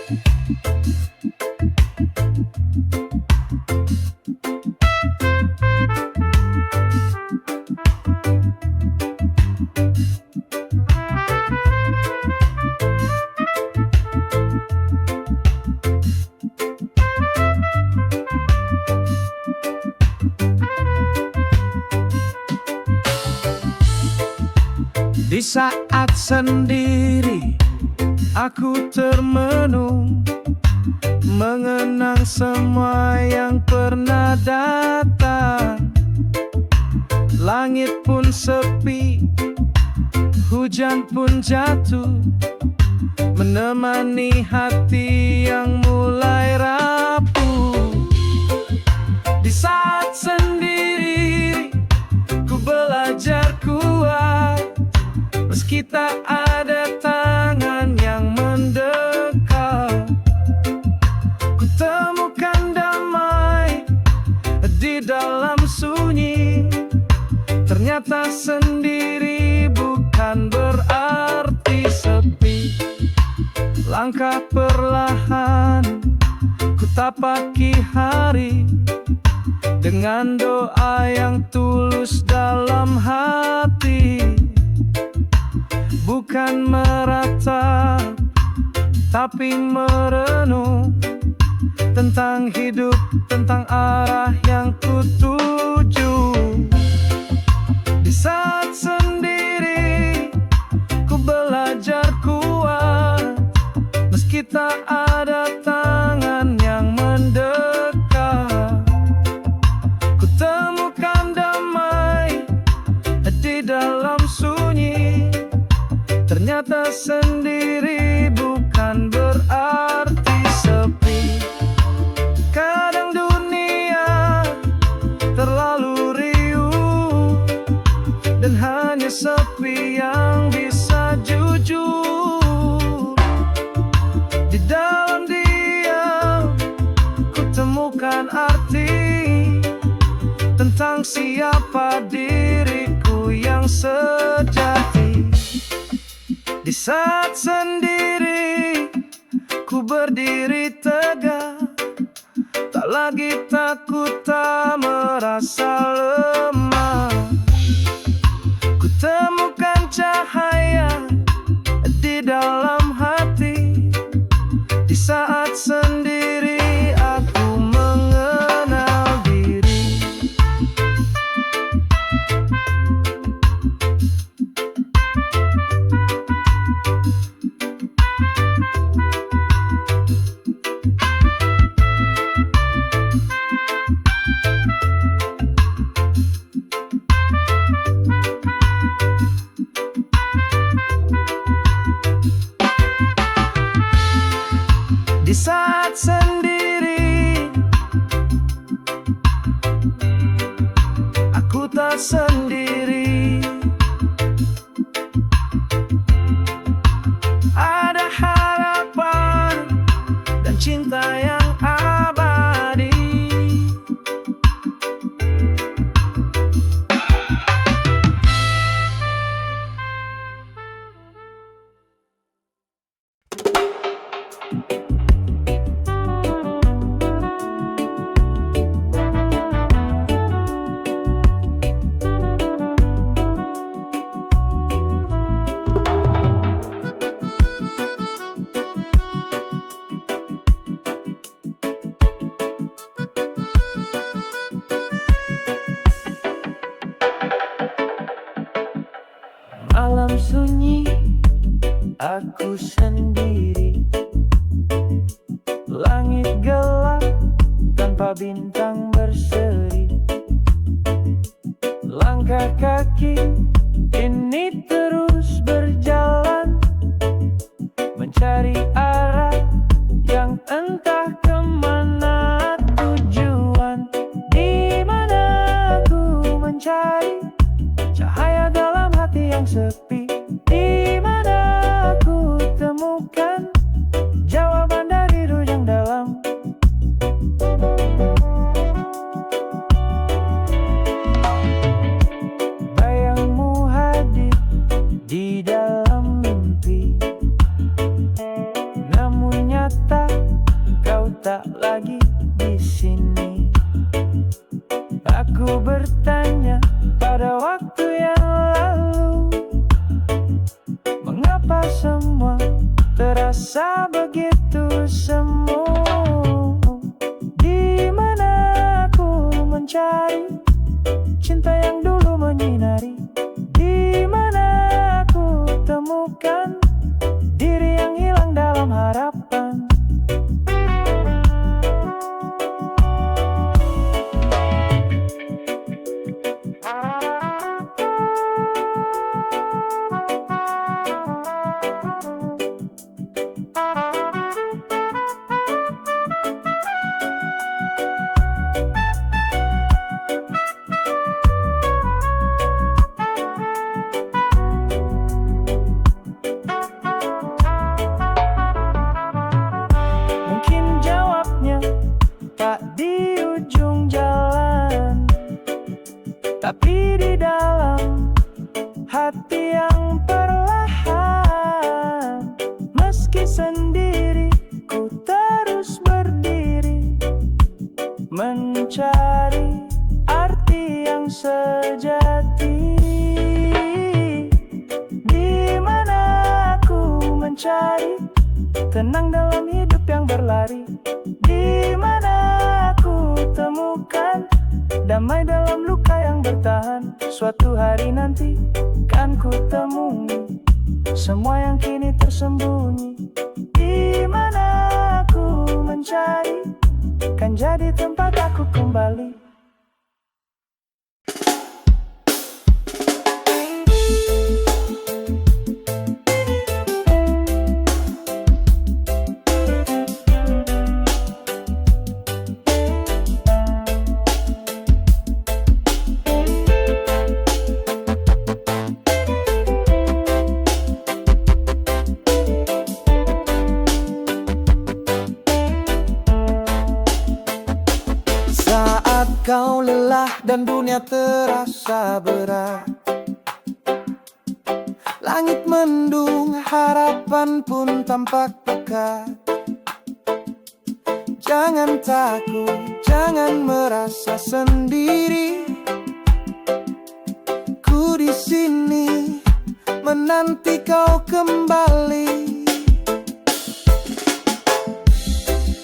Di saat sendiri aku termenung, mengenang semua yang pernah datang. Langit pun sepi, hujan pun jatuh, menemani hati yang mulai rapuh. Di saat sendiri ku belajar kuat, meski tak ada tangan yang mendekat. Ku temukan damai di dalam sunyi. Ternyata sendiri bukan berarti sepi. Langkah perlahan ku tapaki hari, dengan doa yang tulus dalam hati. Bukan meratap, tapi merenung tentang hidup, tentang arah yang kutuju. Di saat sendiri ku belajar kuat, meski tak ada tangan yang mendekat. Ku temukan damai di dalam sunyi. Ternyata sendiri bukan berarti sepi. Kadang dunia terlalu riuh, dan hanya sepi yang bisa jujur. Di dalam diam ku temukan arti tentang siapa diriku yang sejati. Di saat sendiri ku berdiri tegak, tak lagi takut, tak merasa lemah. Ku temukan cahaya di dalam hati. Di saat sendiri aku mengenal diri. Di saat sendiri aku tak sendiri. Ada harapan dan cinta yang abadi. Malam sunyi, aku sendiri. Langit gelap tanpa bintang berseri. Langkah kaki ini terus berjalan, mencari arah yang entah kemana tujuan. Di mana aku mencari cahaya dalam hati yang sepi. Di mana aku temukan jawaban dari ruh yang dalam. Bayangmu hadir di dalam mimpi. terasa begitu semu. Di mana aku mencari cinta yang dulu menyinari? Di mana aku temukan diri yang hilang dalam harapan? Mungkin jawabnya tak di ujung jalan, tapi di dalam hati yang perlahan. Meski sendiri, ku terus berdiri, mencari arti yang sejati. Di mana aku mencari tenang dalam hidup yang berlari? Di mana aku temukan damai dalam luka yang bertahan? Suatu hari nanti kan ku temui semua yang kini tersembunyi. Di mana aku mencari kan jadi tempat aku kembali. Saat kau lelah dan dunia terasa berat, langit mendung, harapan pun tampak dekat. Jangan takut, jangan merasa sendiri. Ku di sini menanti kau kembali.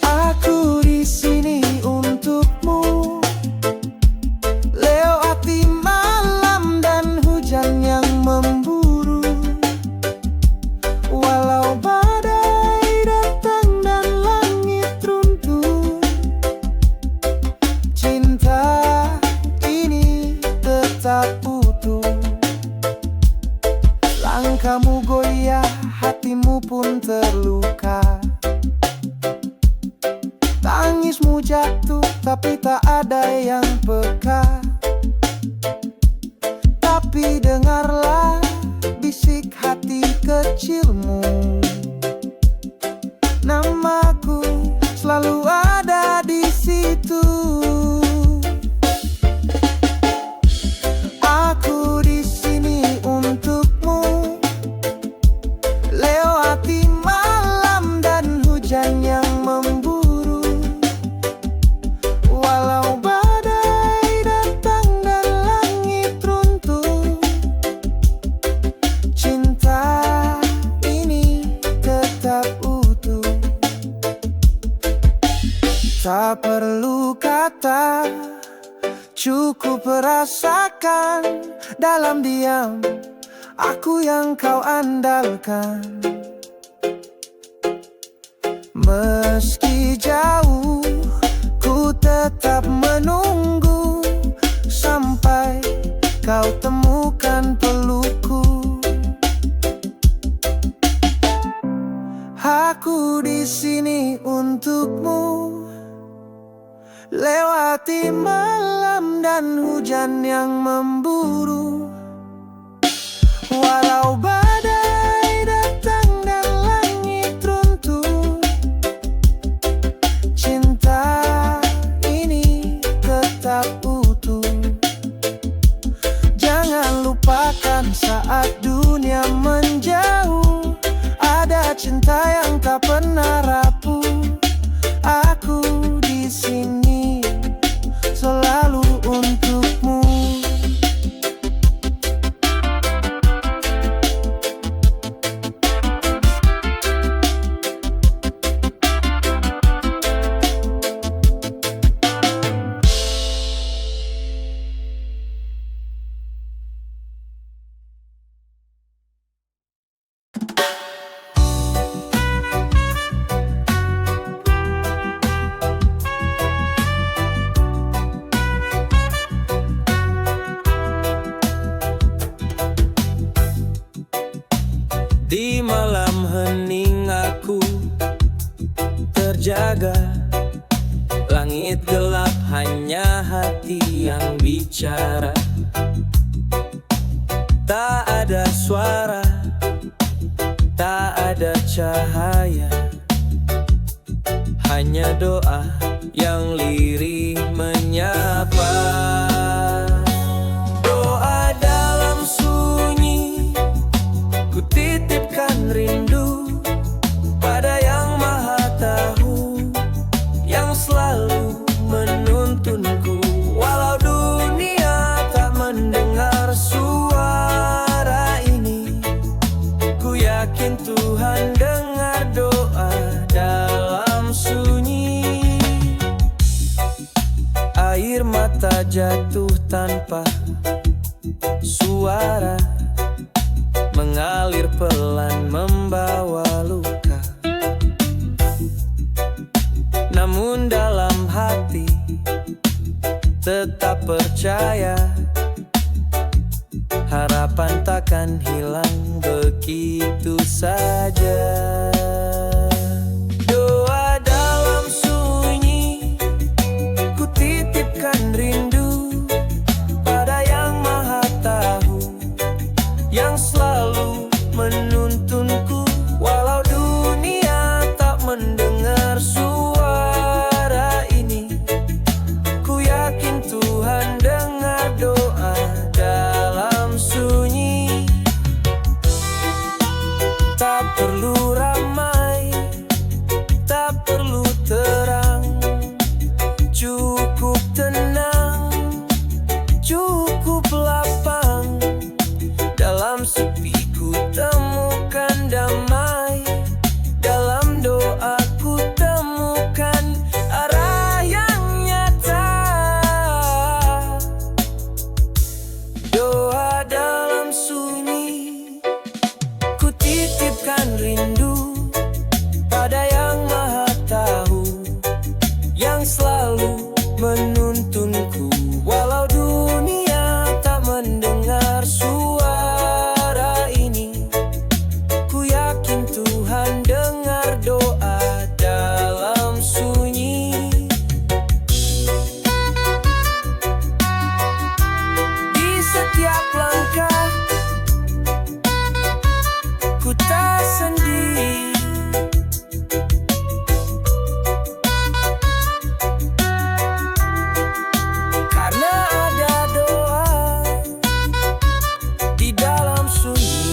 Aku di sini untukmu, lewati malam dan hujan yang memburu. Walau badai datang dan langit runtuh, cinta ini tetap utuh. Langkahmu goyah, hatimu pun terluka. Tangismu jatuh, tapi tak ada yang peka. Tapi dengarlah bisik hati kecilmu, namaku selalu ada di situ. Aku di sini untukmu, lewati malam dan hujan yang memburu. Walau badai datang dan langit runtuh, cinta ini tetap utuh. Tak perlu kata, cukup rasakan. Dalam diam, aku yang kau andalkan. Meski jauh, ku tetap menunggu sampai kau temukan pelukku. Aku di sini untukmu, lewati malam dan hujan yang memburu. Walau badai datang dan langit runtuh, cinta ini tetap utuh. Jangan lupakan saat dunia menjauh, ada cinta yang tak pernah rapuh. Aku di sini selalu untukmu. bicara, tak ada suara, tak ada cahaya, hanya doa yang lirih menyapa. Doa dalam sunyi, ku titipkan rindu pada Yang Maha Tahu, yang selalu menuntunku. Walau dunia tak mendengar suara ini, ku yakin Tuhan dengar doa dalam sunyi. Air mata jatuh tanpa suara, mengalir pelan membawa luka. Namun dalam hati tetap percaya, harapan takkan hilang begitu saja. Doa dalam sunyi, ku titipkan rindu pada Yang Maha Tahu, yang selalu menuntunku. Walau dunia tak mendengar suara ini, ku yakin Tuhan dengar doa dalam sunyi. Tak perlu ramai, tak perlu terang, cukup tenang, cukup lapang. Dalam sepi ku temukan damai, dalam doaku temukan arah yang nyata. Doa dalam sunyi, ku titipkan rindu pada Yang Maha Tahu, yang selalu menuntunku. Walau dunia tak mendengar suara ini, ku yakin Tuhan dengar doa dalam sunyi. Di setiap langkah ku tak sendiri, karena ada doa di dalam sunyi.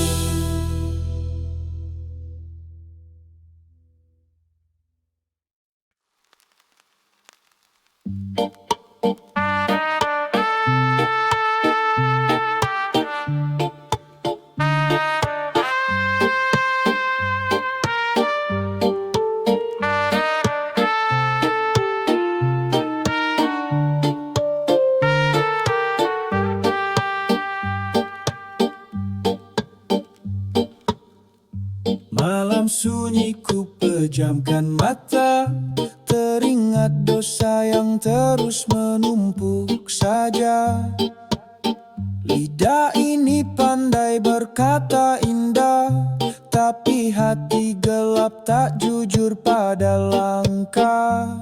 Malam sunyi ku pejamkan mata, teringat dosa yang terus menumpuk saja. Lidah ini pandai berkata indah, tapi hati gelap tak jujur pada langkah.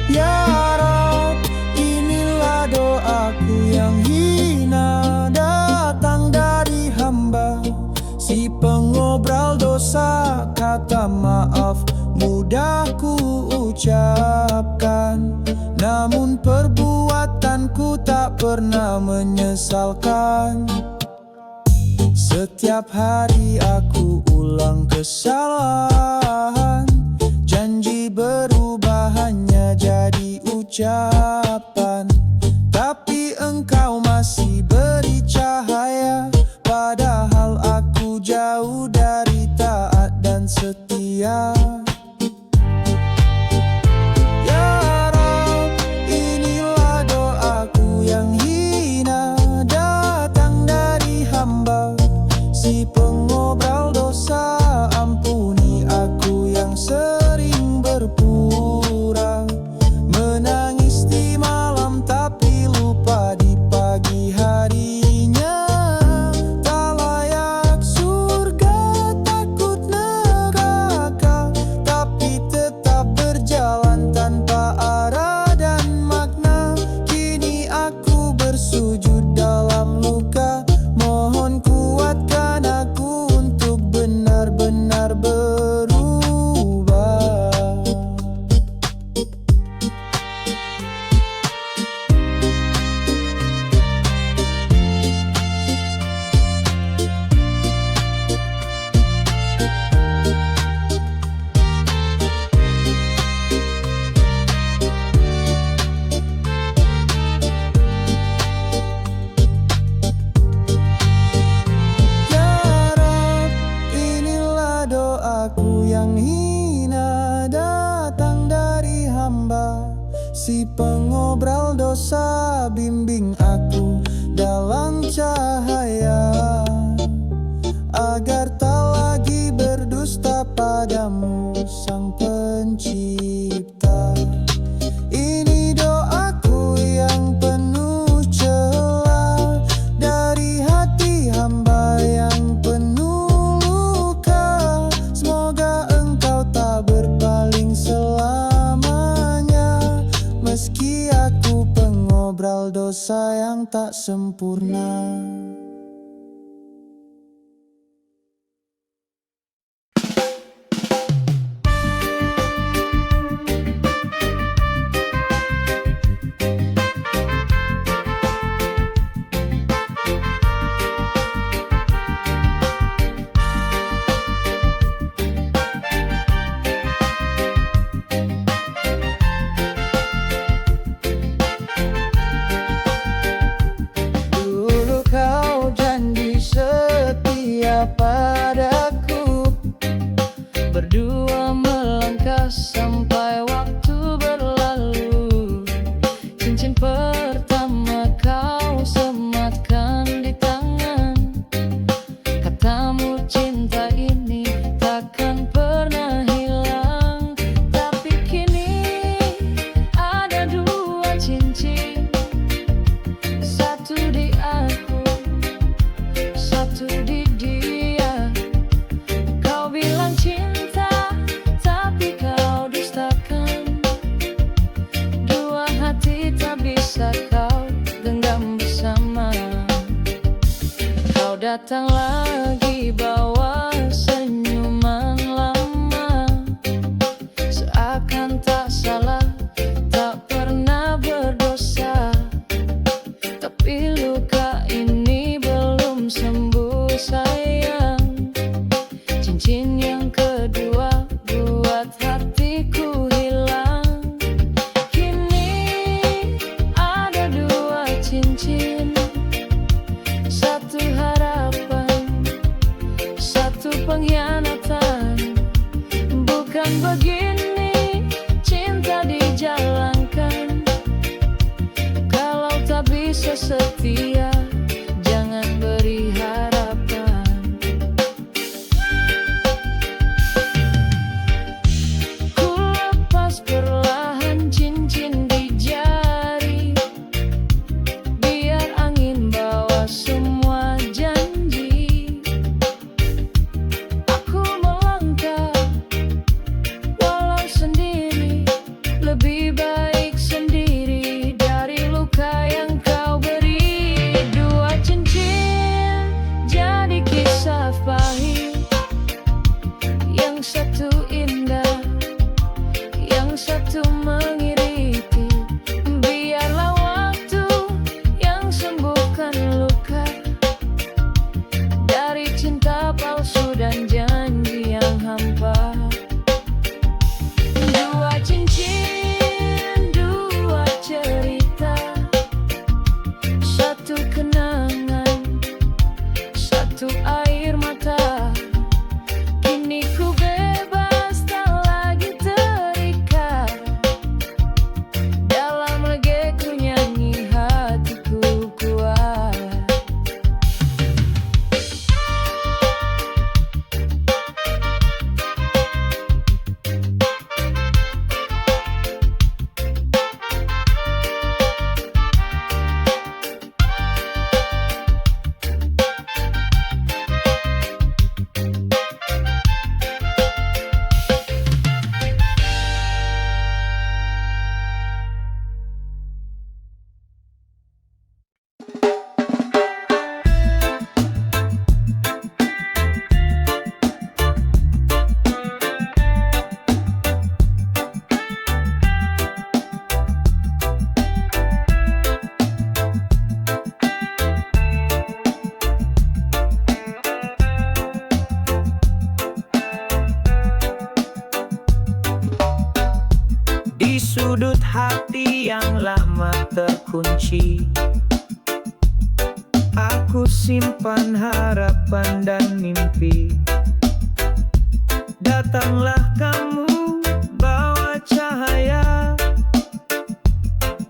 Ya Rab, inilah doaku yang hina, datang dari hamba, si pengobral dosa. Kata maaf mudah ku ucapkan, namun perbuatanku tak pernah menyesalkan. Setiap hari aku ulang kesalahan, janji berubah hanya jadi ucapan, tapi engkau masih beri cahaya, padahal aku jauh dari taat dan setia. Ya Rab, inilah doaku yang hina, datang dari hamba, si pengobral dosa. Ampuni aku yang sering berpura, menangis di malam tapi lupa di pagi harinya. Tak layak surga, takut neraka, aku yang hina datang dari hamba. Si pengobrol dosa, bimbing aku dalam cahaya, agar tak lagi berdusta padamu Sang Pencipta. Ini doaku yang penuh celah dari hati hamba yang penuh luka. Semoga engkau tak berpaling selamanya, meski aku pengobrol dosa yang tak sempurna. Dulu kau janji setia padaku, berdua melangkah sampai waktu berlalu. Cincin pertama kau sematkan di tangan, katamu cinta ini takkan pernah hilang. Tapi kini ada dua cincin, satu di aku, satu di dia. Kau bilang cinta, tapi kau dustakan. Dua hati tak bisa kau genggam bersama. Kau datang lagi bawa senyuman lama, seakan tak salah, tak pernah berdosa. Tapi luka ini belum sembuh sayang. Cincin yang kedua buat hatiku hilang. Kini ada dua cincin, satu harapan, satu pengkhianatan. Bukan begini cinta dijalankan. Kalau tak bisa setia, jangan beri harapan. Ku lepas perlahan cincin di jari, biar angin bawa semua janji. Aku melangkah walau sendiri, lebih baik sendiri dari luka yang kau beri. Dua cincin jadi kisah pahit, yang satu indah, yang satu mengiriti. Biarlah waktu yang sembuhkan luka dari cinta palsu dan janji yang hampa. Dua cincin, dua cerita, satu kenangan, satu air mata. Kini ku bebas, tak lagi terikat. Dalam legeku nyanyi hatiku kuat. Di sudut hati yang lama terkunci, aku simpan harapan dan mimpi. Datanglah kamu bawa cahaya,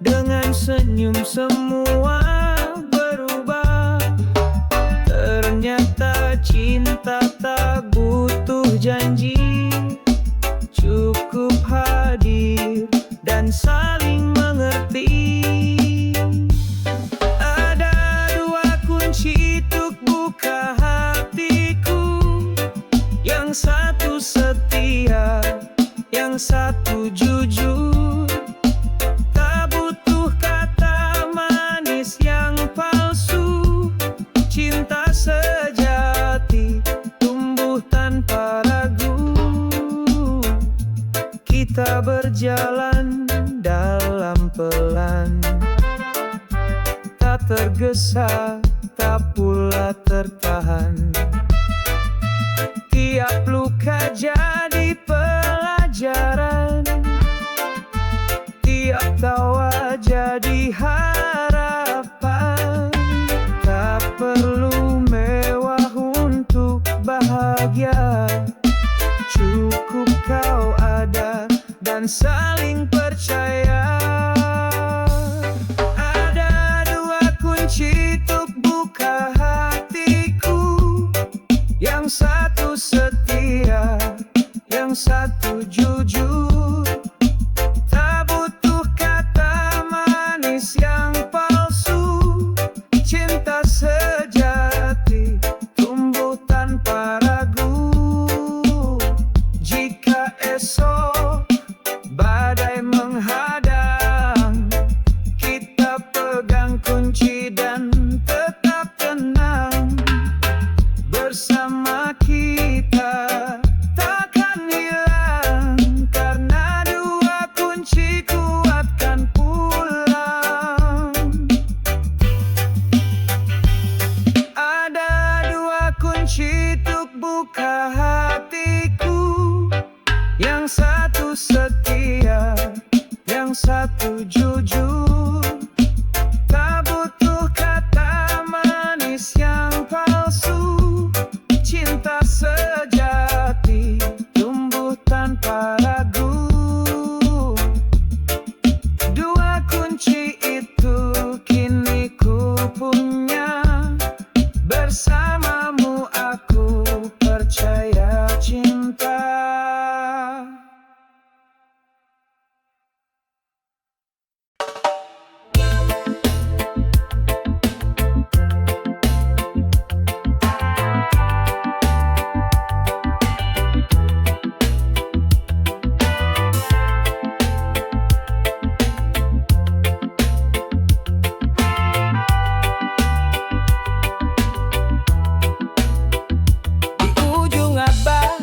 dengan senyum semua berubah. Ternyata cinta tak butuh janji, cukup hadir dan saling mengerti. Ada dua kunci untuk buka hatiku, yang satu setia, yang satu jujur. Tak butuh kata manis yang palsu, cinta sejati tumbuh tanpa ragu. Kita berjalan dalam pelan, tak tergesa, tak pula tertahan. Tiap luka jadi pelajaran, tiap tawa jadi harapan. Tak perlu mewah untuk bahagia, cukup kau ada dan saling percaya. Ada dua kunci untuk buka hatiku, yang satu setia, yang satu jujur. Tak butuh kata manis yang palsu, cinta sejati tumbuh tanpa ragu. Jika esok badai menghadang, kita pegang kunci dan tetap tenang. Bersama kita takkan hilang, karena dua kunci kuatkan pulang. Ada dua kunci untuk buka hatiku, yang satu setia, yang satu jujur. Tak butuh kata manis yang palsu, cinta sejati tumbuh tanpa ragu. Dua kunci itu kini ku punya, bersamamu aku percaya cinta. Di ujung abad,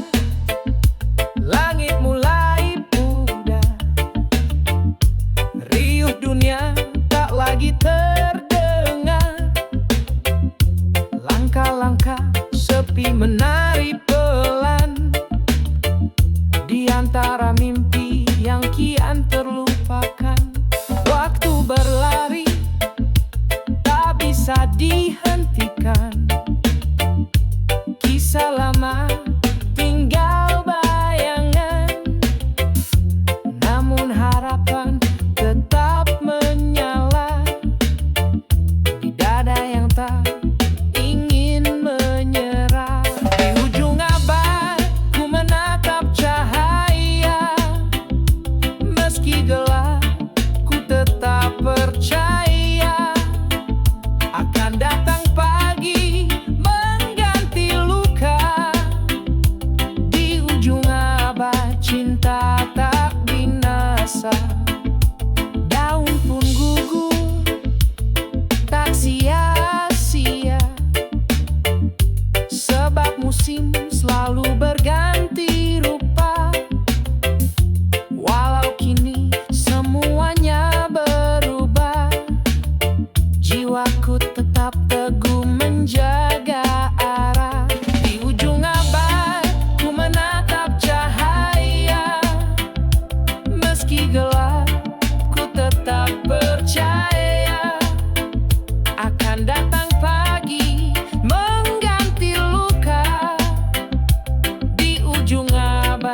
langit mulai pudar. Riuh dunia tak lagi terdengar. Langkah-langkah sepi menari pelan, di antara mimpi yang kian terlupakan. Waktu berlari tak bisa dihentikan. Kisah lama tinggal bayangan, namun harapan tetap menyala di dada yang tak ingin menyerah. Di ujung abad ku menatap cahaya, meski gelap ku tetap percaya. Akan datang pagi mengganti luka, di ujung abad cinta tak binasa. Daun pun gugur tak sia-sia, sebab musim selalu berganti rupa. Walau kini semuanya berubah, jiwaku tetap teguh menjaga arah. Di ujung abad ku menatap cahaya, meski gelap ku tetap percaya. Akan datang pagi mengganti luka, di ujung abad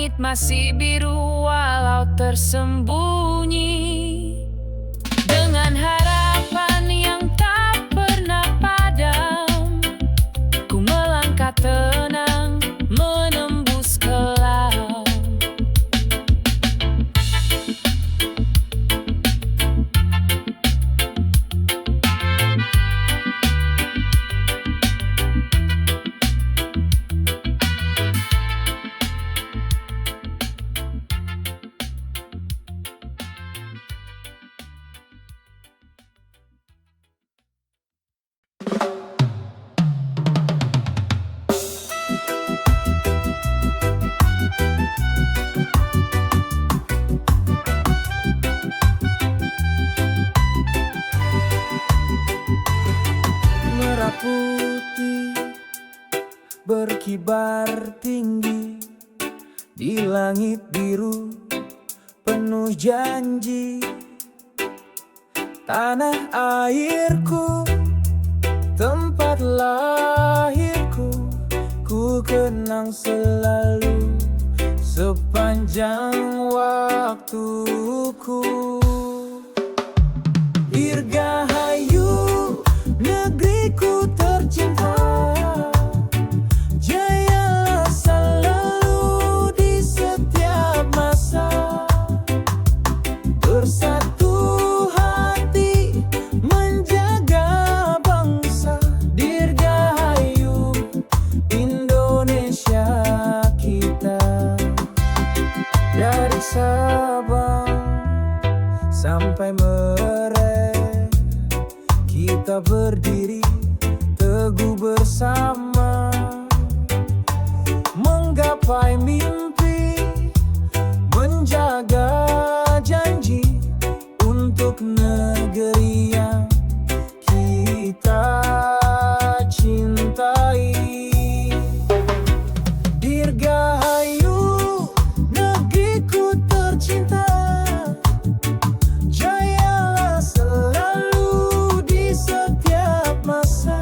langit masih biru walau tersembunyi. Dengan harapan yang tak pernah padam, ku melangkah tenang menembus kelam. Merah putih berkibar tinggi di langit biru penuh janji. Tanah airku, tempat lahirku, ku kenang selalu sepanjang waktuku. Dirgahayu negeriku tercinta, jayalah selalu di setiap masa. Bersatu hati menjaga bangsa, dirgahayu Indonesia kita. Dari Sabang sampai Merauke, kita berdiri teguh bersama, menggapai mimpi, menjaga janji untuk negeri yang kita cintai. Dirgahayu negeriku tercinta, jayalah selalu di setiap masa.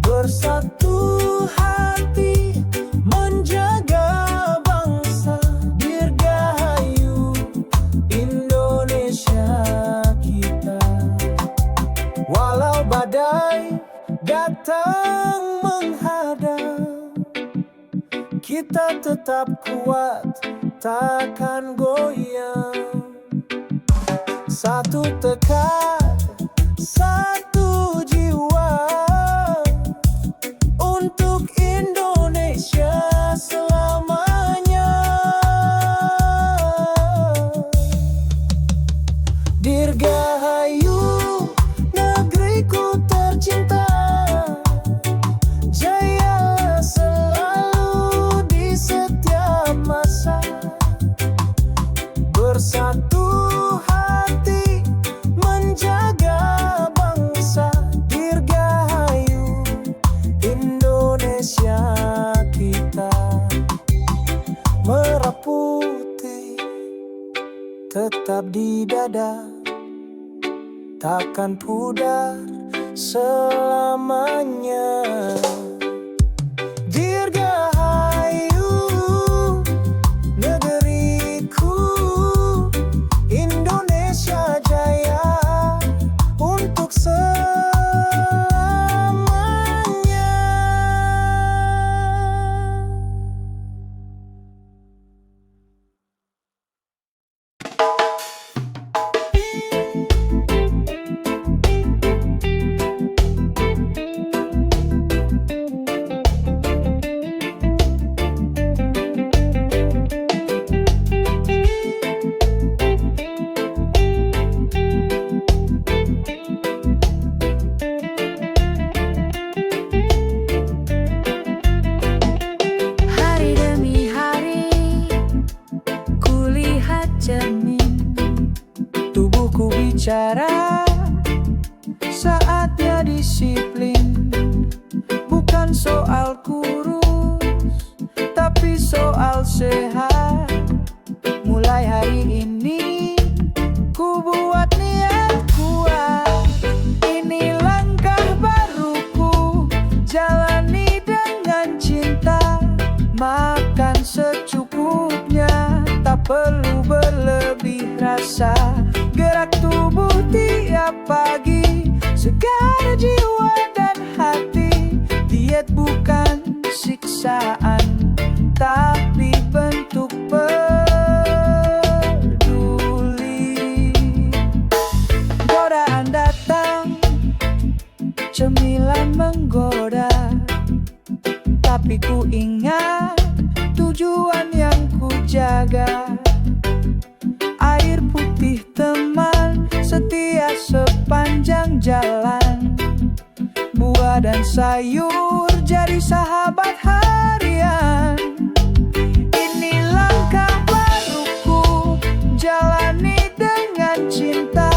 Bersatu hati menjaga bangsa, dirgahayu Indonesia kita. Walau badai datang menghadang, kita tetap kuat, takkan goyang. Satu tekad, satu jiwa, untuk Indonesia selamanya. Dirgahayu negeriku tercinta, jayalah selalu di setiap masa. Bersatu hati menjaga bangsa, dirgahayu Indonesia kita. Merah putih tetap di dada, takkan pudar selamanya. Dirgahayu negeriku Indonesia jaya untuk selamanya. Hari demi hari kulihat cermin, Tubuhku bicara, saatnya disiplin. Bukan soal kurus, tapi soal sehat. Mulai hari ini ku buat niat kuat. Ini langkah baruku, jalani dengan cinta. Makan rasa. Gerak tubuh tiap pagi, segar jiwa dan hati. Diet bukan siksaan, tapi bentuk peduli. Godaan datang, cemilan menggoda, tapi ku ingat tujuan yang ku jaga. Air putih teman setia sepanjang jalan. Buah dan sayur jadi sahabat harian. Ini langkah baruku, jalani dengan cinta.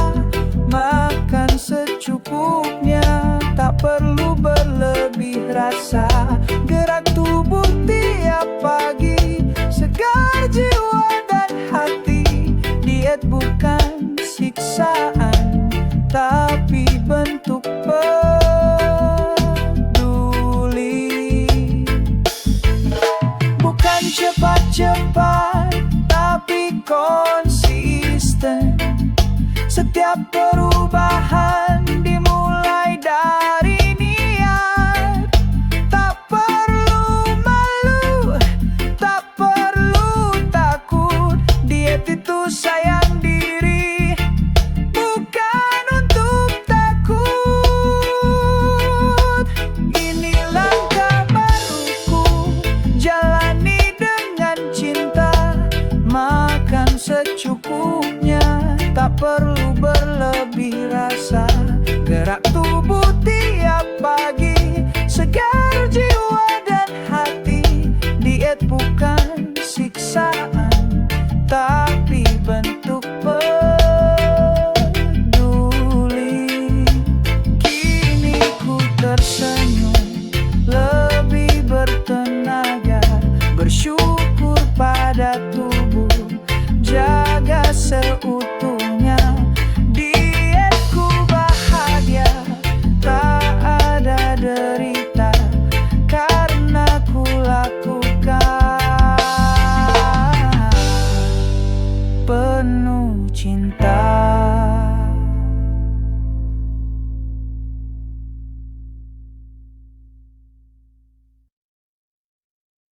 Makan secukupnya, tak perlu berlebih rasa. Gerak tubuh tiap pagi, segar jiwa dan hati. Diet bukan siksaan, tapi bentuk peduli. Bukan cepat-cepat, tapi konsisten. Setiap perubahan dimulai dari niat. Tak perlu malu, tak perlu takut. Diet itu sayang diri, bukan untuk takut. Ini langkah baruku, jalani dengan cinta. Makan secukupnya, tak perlu berlebih rasa. Gerak tubuh